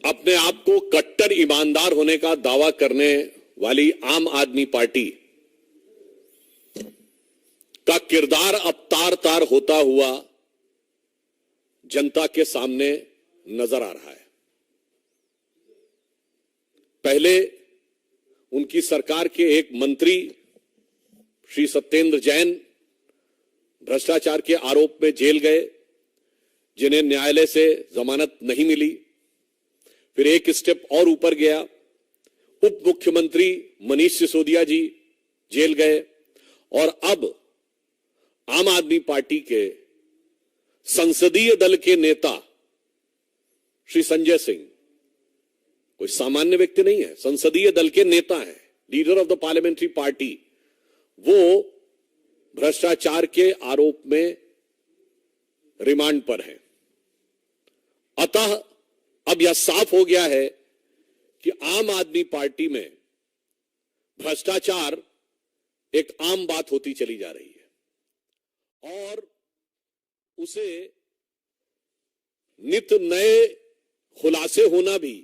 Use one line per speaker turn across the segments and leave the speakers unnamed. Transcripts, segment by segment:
अपने आप को कट्टर ईमानदार होने का दावा करने वाली आम आदमी पार्टी का किरदार अब तार तार होता हुआ जनता के सामने नजर आ रहा है। पहले उनकी सरकार के एक मंत्री श्री सत्येंद्र जैन भ्रष्टाचार के आरोप में जेल गए, जिन्हें न्यायालय से जमानत नहीं मिली। फिर एक स्टेप और ऊपर गया, उप मुख्यमंत्री मनीष सिसोदिया जी जेल गए और अब आम आदमी पार्टी के संसदीय दल के नेता श्री संजय सिंह, कोई सामान्य व्यक्ति नहीं है, संसदीय दल के नेता हैं, leader of the parliamentary party, वो भ्रष्टाचार के आरोप में रिमांड पर हैं। अतः अब यह साफ हो गया है कि आम आदमी पार्टी में भ्रष्टाचार एक आम बात होती चली जा रही है और उसे नित नए खुलासे होना भी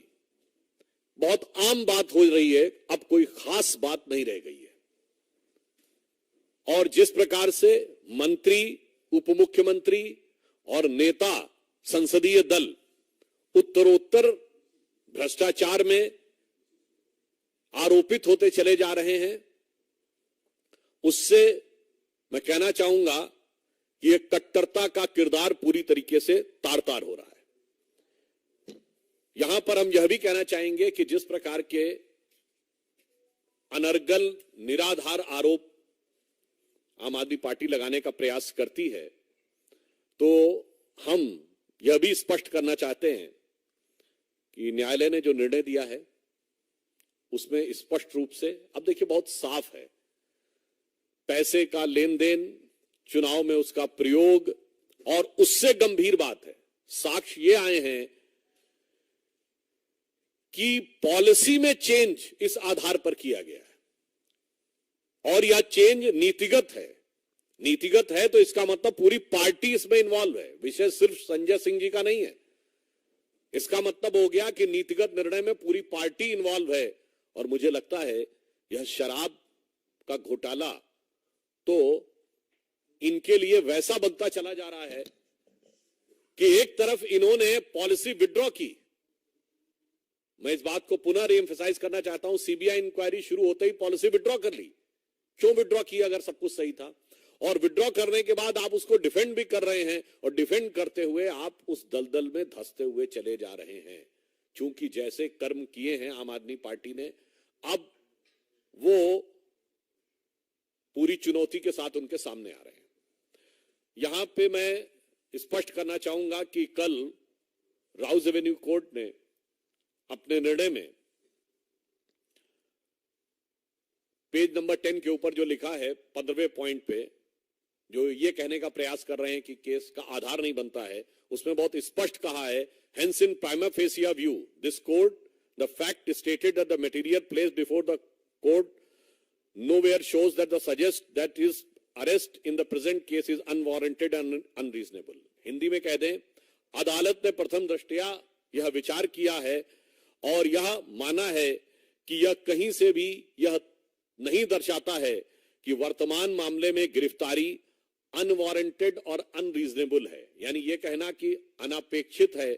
बहुत आम बात हो रही है। अब कोई खास बात नहीं रह गई है और जिस प्रकार से मंत्री, उप मुख्यमंत्री और नेता संसदीय दल उत्तरोत्तर भ्रष्टाचार में आरोपित होते चले जा रहे हैं, उससे मैं कहना चाहूंगा कि यह कट्टरता का किरदार पूरी तरीके से तार तार हो रहा है। यहां पर हम यह भी कहना चाहेंगे कि जिस प्रकार के अनर्गल निराधार आरोप आम आदमी पार्टी लगाने का प्रयास करती है, तो हम यह भी स्पष्ट करना चाहते हैं कि न्यायालय ने जो निर्णय दिया है उसमें स्पष्ट रूप से, अब देखिए बहुत साफ है, पैसे का लेन देन, चुनाव में उसका प्रयोग और उससे गंभीर बात है, साक्ष्य ये आए हैं कि पॉलिसी में चेंज इस आधार पर किया गया है और यह चेंज नीतिगत है। नीतिगत है तो इसका मतलब पूरी पार्टी इसमें इन्वॉल्व है, विषय सिर्फ संजय सिंह जी का नहीं है। इसका मतलब हो गया कि नीतिगत निर्णय में पूरी पार्टी इन्वॉल्व है और मुझे लगता है यह शराब का घोटाला तो इनके लिए वैसा बनता चला जा रहा है कि एक तरफ इन्होंने पॉलिसी विड्रॉ की, मैं इस बात को पुनः रीएम्फसाइज करना चाहता हूं, सीबीआई इंक्वायरी शुरू होते ही पॉलिसी विड्रॉ कर ली। क्यों विड्रॉ किया अगर सब कुछ सही था? और विड्रॉ करने के बाद आप उसको डिफेंड भी कर रहे हैं और डिफेंड करते हुए आप उस दलदल में धंसते हुए चले जा रहे हैं। क्योंकि जैसे कर्म किए हैं आम आदमी पार्टी ने, अब वो पूरी चुनौती के साथ उनके सामने आ रहे हैं। यहां पे मैं स्पष्ट करना चाहूंगा कि कल राउज एवेन्यू कोर्ट ने अपने निर्णय में पेज नंबर 10 के ऊपर जो लिखा है 15वें पॉइंट पे, जो ये कहने का प्रयास कर रहे हैं कि केस का आधार नहीं बनता है, उसमें बहुत स्पष्ट कहा है, hence in prima fascia view this court the fact stated that the material placed before the court nowhere shows that the suggest that his arrest in the present case is unwarranted and unreasonable। Hindi में कह दें, अदालत ने प्रथम दृष्टया यह विचार किया है और यह माना है कि यह कहीं से भी यह नहीं दर्शाता है कि वर्तमान मामले में गिरफ्तारी अनवारंटेड और अनरीजनेबल है, यानी यह कहना कि अनापेक्षित है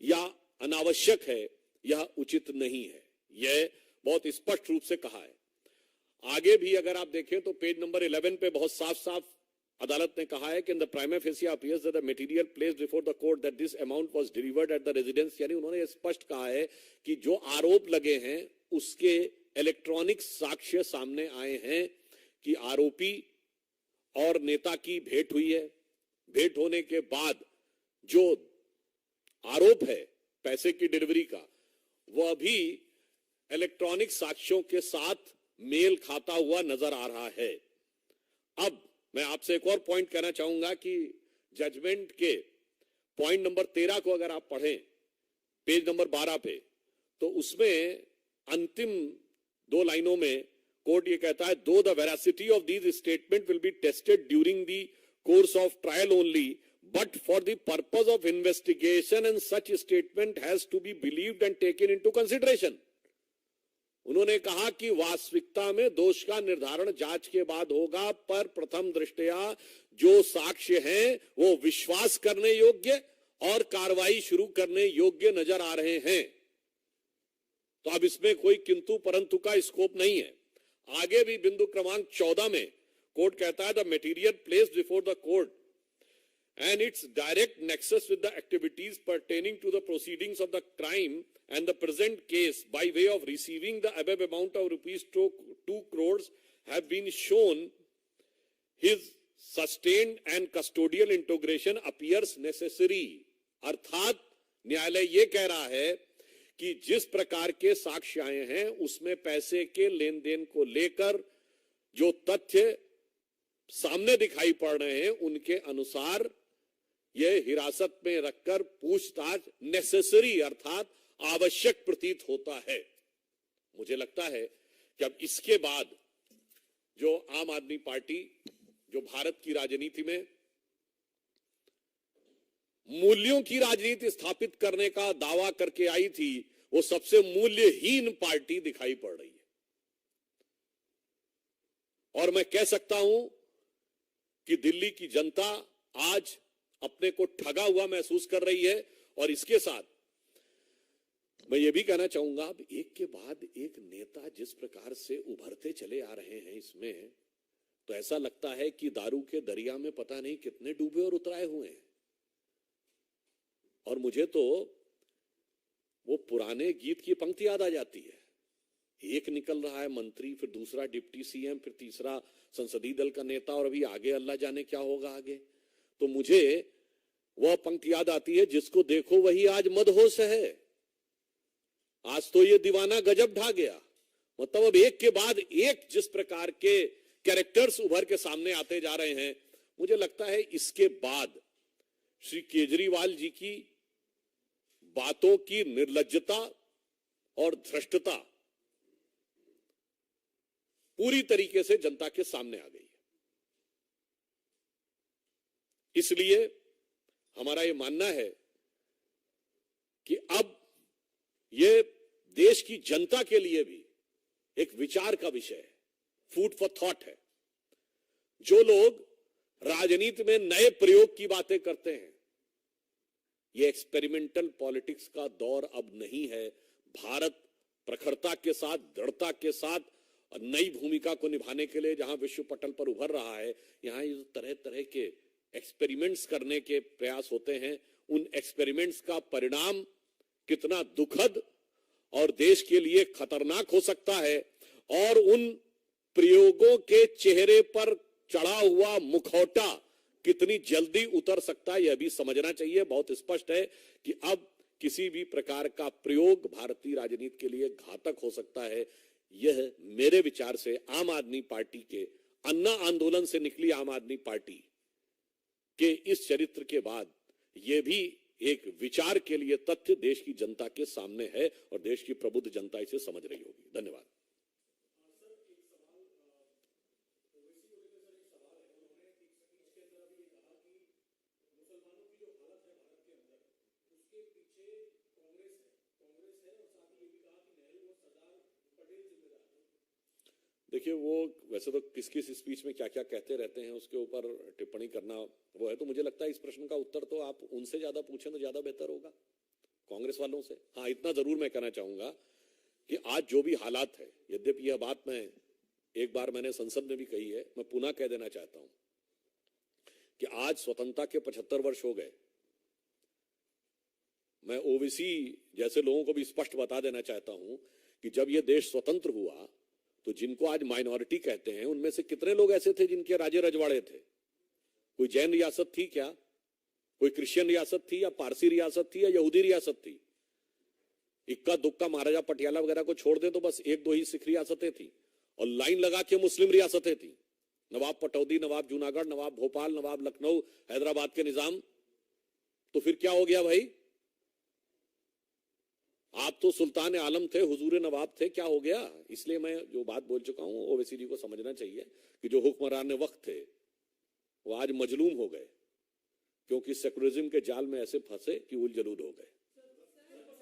या अनावश्यक है, यह उचित नहीं है। यह बहुत स्पष्ट रूप से कहा है। आगे भी अगर आप देखें तो पेज नंबर 11 पे बहुत साफ साफ अदालत ने कहा है कि in the prima fascia appears that the material placed before the court that this amount was delivered at the residence, यानी उन्होंने स्पष्ट कहा है कि जो आरोप लगे हैं उसके इलेक्ट्रॉनिक साक्ष्य सामने आए हैं कि आरोपी और नेता की भेंट हुई है। भेंट होने के बाद जो आरोप है पैसे की डिलीवरी का, वह भी इलेक्ट्रॉनिक साक्ष्यों के साथ मेल खाता हुआ नजर आ रहा है। अब मैं आपसे एक और पॉइंट कहना चाहूंगा कि जजमेंट के पॉइंट नंबर 13 को अगर आप पढ़ें पेज नंबर 12 पे, तो उसमें अंतिम 2 लाइनों में कोर्ट ये कहता है, दो the veracity of these statement will be tested during the course of trial only but for the purpose of investigation and such statement has to be believed and taken into consideration. उन्होंने कहा कि वास्तविकता में दोष का निर्धारण जांच के बाद होगा, पर प्रथम दृष्टया जो साक्ष्य हैं वो विश्वास करने योग्य और कार्रवाई शुरू करने योग्य नजर आ रहे हैं। तो अब इसमें कोई किंतु परंतु का स्कोप नहीं है। आगे भी बिंदु क्रमांक 14 में कोर्ट कहता है the material placed before the court and its direct nexus with the activities pertaining to the proceedings of the crime and the present case by way of receiving the above amount of rupees 2 crores have been shown his sustained and custodial integration appears necessary। अर्थात न्यायालय ये कह रहा है कि जिस प्रकार के साक्ष्य आए हैं उसमें पैसे के लेन देन को लेकर जो तथ्य सामने दिखाई पड़ रहे हैं उनके अनुसार यह हिरासत में रखकर पूछताछ नेसेसरी अर्थात आवश्यक प्रतीत होता है। मुझे लगता है कि अब इसके बाद जो आम आदमी पार्टी जो भारत की राजनीति में मूल्यों की राजनीति स्थापित करने का दावा करके आई थी, वो सबसे मूल्यहीन पार्टी दिखाई पड़ रही है। और मैं कह सकता हूं कि दिल्ली की जनता आज अपने को ठगा हुआ महसूस कर रही है। और इसके साथ मैं ये भी कहना चाहूंगा, अब एक के बाद एक नेता जिस प्रकार से उभरते चले आ रहे हैं इसमें, तो ऐसा लगता है कि दारू के दरिया में पता नहीं कितने डूबे और उतराए हुए हैं। और मुझे तो वो पुराने गीत की पंक्ति याद आ जाती है, एक निकल रहा है मंत्री, फिर दूसरा डिप्टी सीएम, फिर तीसरा संसदीय दल का नेता, और अभी आगे अल्लाह जाने क्या होगा आगे। तो मुझे वह पंक्ति याद आती है, जिसको देखो वही आज मदहोश है, आज तो ये दीवाना गजब ढा गया। मतलब अब एक के बाद एक जिस प्रकार के कैरेक्टर्स उभर के सामने आते जा रहे हैं, मुझे लगता है इसके बाद श्री केजरीवाल जी की बातों की निर्लज्जता और धृष्टता पूरी तरीके से जनता के सामने आ गई है। इसलिए हमारा यह मानना है कि अब यह देश की जनता के लिए भी एक विचार का विषय है, फूड फॉर थॉट है। जो लोग राजनीति में नए प्रयोग की बातें करते हैं, यह एक्सपेरिमेंटल पॉलिटिक्स का दौर अब नहीं है। भारत प्रखरता के साथ, दृढ़ता के साथ नई भूमिका को निभाने के लिए जहां विश्व पटल पर उभर रहा है, यहां ये तरह तरह के एक्सपेरिमेंट्स करने के प्रयास होते हैं। उन एक्सपेरिमेंट्स का परिणाम कितना दुखद और देश के लिए खतरनाक हो सकता है, और उन प्रयोगों के चेहरे पर चढ़ा हुआ मुखौटा कितनी जल्दी उतर सकता है, यह भी समझना चाहिए। बहुत स्पष्ट है कि अब किसी भी प्रकार का प्रयोग भारतीय राजनीति के लिए घातक हो सकता है। यह मेरे विचार से आम आदमी पार्टी के अन्ना आंदोलन से निकली आम आदमी पार्टी के इस चरित्र के बाद यह भी एक विचार के लिए तथ्य देश की जनता के सामने है, और देश की प्रबुद्ध जनता इसे समझ रही होगी। धन्यवाद। देखिए, वो वैसे तो किस किस स्पीच में क्या क्या कहते रहते हैं उसके ऊपर टिप्पणी करना वो है, तो मुझे लगता है इस प्रश्न का उत्तर तो आप उनसे ज्यादा पूछें तो ज्यादा बेहतर होगा, कांग्रेस वालों से। हाँ, इतना जरूर मैं कहना चाहूंगा कि आज जो भी हालात है, यद्यपि यह बात मैं एक बार मैंने संसद में भी कही है, मैं पुनः कह देना चाहता हूं कि आज स्वतंत्रता के 75 वर्ष हो गए। मैं ओबीसी जैसे लोगों को भी स्पष्ट बता देना चाहता हूं कि जब यह देश स्वतंत्र हुआ तो जिनको आज माइनॉरिटी कहते हैं, उनमें से कितने लोग ऐसे थे जिनके राजे रजवाड़े थे? कोई जैन रियासत थी क्या? कोई क्रिश्चियन रियासत थी, या पारसी रियासत थी, या यहूदी रियासत थी? इक्का दुक्का महाराजा पटियाला वगैरह को छोड़ दे तो बस एक दो ही सिख रियासतें थी, और लाइन लगा के मुस्लिम रियासतें थी। नवाब पटौदी, नवाब जूनागढ़, नवाब भोपाल, नवाब लखनऊ, हैदराबाद के निजाम। तो फिर क्या हो गया भाई? आप तो सुल्तान आलम थे, हुजूर नवाब थे, क्या हो गया? इसलिए मैं जो बात बोल चुका हूं, ओवैसी जी को समझना चाहिए कि जो हुक्मरान वक्त थे वो आज मजलूम हो गए। क्योंकि सेकुलरिज्म के जाल में ऐसे फंसे कि उल जलूल हो गए।